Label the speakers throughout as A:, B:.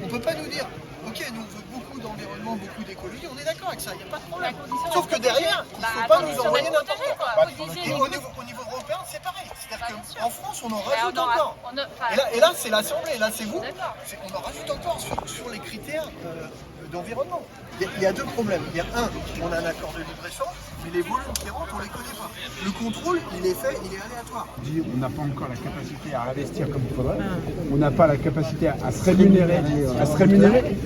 A: peut pas nous dire, ok, nous on veut beaucoup d'environnement, beaucoup d'écologie, on est d'accord avec ça, il n'y a pas de problème. Sauf que derrière, il ne faut pas nous envoyer n'importe quoi. Et au niveau européen, c'est pareil. C'est-à-dire qu'en France, on en rajoute encore. Et là c'est l'Assemblée, là c'est vous. On en rajoute encore sur les critères d'environnement. Il y a deux problèmes. Il y a un, on a un accord de libre-échange, mais les volumes qui rentrent, on ne les connaît pas. Le contrôle, il est fait, il est aléatoire.
B: On n'a pas encore la capacité à investir comme il faudrait. On n'a pas la capacité à se rémunérer,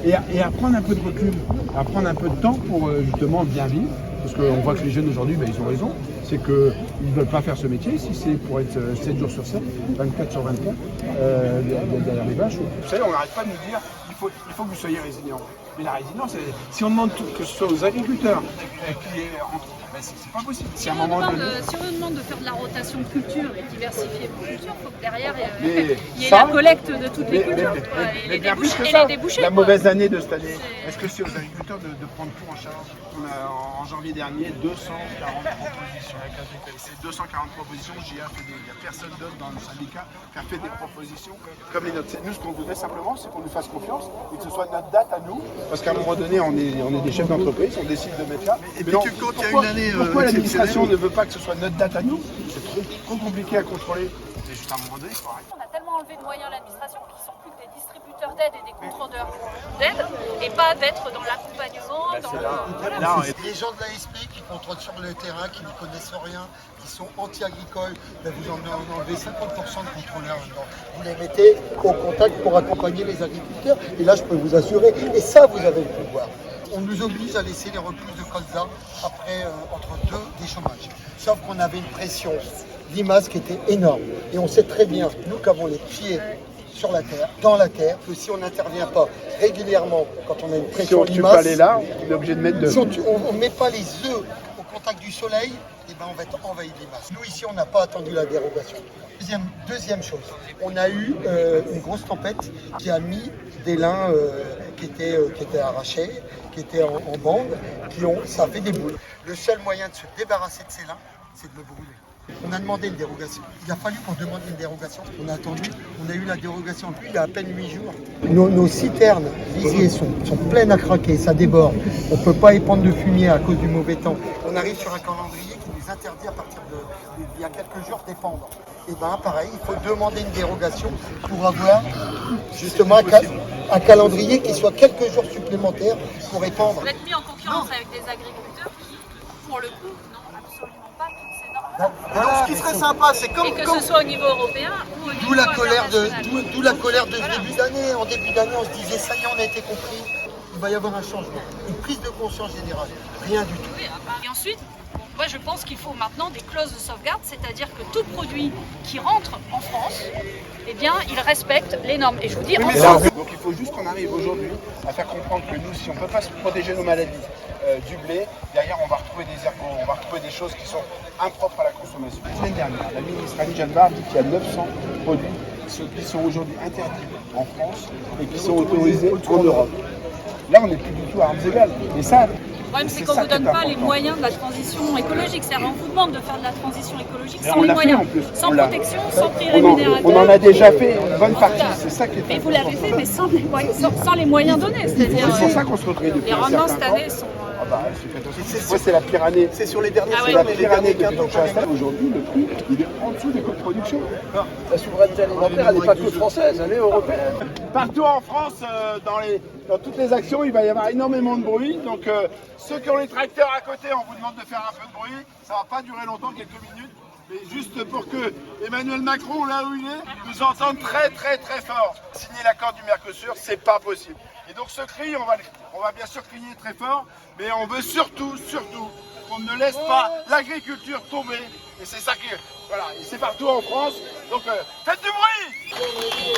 B: et à prendre un peu de recul, à prendre un peu de temps pour justement bien vivre. Parce qu'on voit que les jeunes aujourd'hui, ils ont raison. C'est qu'ils ne veulent pas faire ce métier si c'est pour être 7 jours sur 7, 24 sur 24, derrière les vaches. Vous savez, on n'arrête pas de nous dire il faut que vous soyez résilients. Mais la résilience, si on demande que ce soit aux agriculteurs c'est pas possible.
C: Si on nous demande de faire de la rotation de culture et diversifier nos cultures, il faut que derrière il y ait la collecte de toutes les cultures. Et les débouchés.
B: La mauvaise année de cette année, est-ce que c'est aux agriculteurs de prendre tout en charge? On a en janvier dernier 240 propositions. Ces 240 propositions, il n'y a personne d'autre dans le syndicat qui a fait des propositions comme les nôtres. Nous, ce qu'on voudrait simplement, c'est qu'on nous fasse confiance et que ce soit notre date à nous. Parce qu'à un moment donné, on est des chefs d'entreprise, on décide de mettre là.
A: Et puis quand il y a une année
B: pourquoi l'administration ne veut pas que ce soit notre date à nous? C'est trop compliqué à contrôler. C'est juste à un moment donné, il faut arrêter.
C: On a tellement enlevé de moyens à l'administration qu'ils sont plus que des distributeurs d'aide et des contrôleurs d'aide, et pas d'être dans l'accompagnement,
A: Les gens de l'ASP qui contrôlent sur le terrain, qui ne connaissent rien, qui sont anti-agricoles, vous en enlevez 50% de contrôleurs. Vous les mettez au contact pour accompagner les agriculteurs. Et là, je peux vous assurer, et ça, vous avez le pouvoir. On nous oblige à laisser les repousses de colza après entre deux des chômages. Sauf qu'on avait une pression limace qui était énorme. Et on sait très bien, nous qui avons les pieds sur la terre, dans la terre, que si on n'intervient pas régulièrement quand on a une pression
B: si on
A: limace,
B: aller là, on est obligé de mettre
A: si on ne met pas les œufs au contact du soleil, eh ben on va être envahi de limaces. Nous ici, on n'a pas attendu la dérogation. Deuxième chose, on a eu une grosse tempête qui a mis des lins qui étaient arrachés, qui étaient en bande, ça a fait des boules. Le seul moyen de se débarrasser de ces lins, c'est de le brûler. On a demandé une dérogation. Il a fallu qu'on demande une dérogation. On a attendu, on a eu la dérogation il y a à peine 8 jours. Nos citernes lisiers sont pleines à craquer, ça déborde. On ne peut pas épandre de fumier à cause du mauvais temps. On arrive sur un calendrier qui nous interdit à partir il y a quelques jours d'épandre. Et bien pareil, il faut demander une dérogation pour avoir justement un calendrier qui soit quelques jours supplémentaires pour épandre.
C: Vous êtes mis en concurrence avec des agriculteurs qui, pour le coup, n'ont absolument pas toutes ces normes.
A: Alors, ce qui serait sympa, c'est comme...
C: Et que ce soit au niveau européen ou au niveau
A: D'où la colère de
C: Voilà.
A: ce début d'année. En début d'année, on se disait, ça y est, on a été compris. Il va y avoir un changement, une prise de conscience générale. Rien du tout.
C: Et ensuite, moi je pense qu'il faut maintenant des clauses de sauvegarde, c'est-à-dire que tout produit qui rentre en France, eh bien, il respecte les normes. Et je vous dis, en France...
B: Donc il faut juste qu'on arrive aujourd'hui à faire comprendre que nous, si on ne peut pas se protéger nos maladies du blé, derrière on va retrouver des ergots, on va retrouver des choses qui sont impropres à la consommation. La semaine dernière, la ministre Annie Genevard dit qu'il y a 900 produits qui sont aujourd'hui interdits en France et qui sont autorisés en Europe. Là, on n'est plus du tout à armes égales. Et ça,
C: le problème, c'est qu'on ne vous donne pas les moyens de la transition écologique. C'est-à-dire, on vous demande de faire de la transition écologique sans les moyens, sans protection, sans prix rémunérateur.
B: On en a déjà fait une bonne partie, c'est ça qui est
C: Mais vous l'avez fait, mais sans les moyens donnés. C'est-à-dire,
B: c'est pour ça qu'on se retrouve depuis
C: les rendements cette année sont...
B: Moi, c'est la pire année.
A: C'est sur les dernières
B: C'est la pire année depuis que je suis installé. Aujourd'hui, le prix, il est en dessous des coûts de production.
D: La souveraineté alimentaire, elle n'est pas que française, elle est européenne.
B: Partout en France, dans toutes les actions, il va y avoir énormément de bruit. Donc, ceux qui ont les tracteurs à côté, on vous demande de faire un peu de bruit. Ça ne va pas durer longtemps, quelques minutes. Mais juste pour que Emmanuel Macron, là où il est, nous entende très très très fort. Signer l'accord du Mercosur, c'est pas possible. Et donc ce cri, on va bien sûr crier très fort, mais on veut surtout qu'on ne laisse pas l'agriculture tomber. Et c'est ça qui... Voilà, et c'est partout en France. Donc faites du bruit!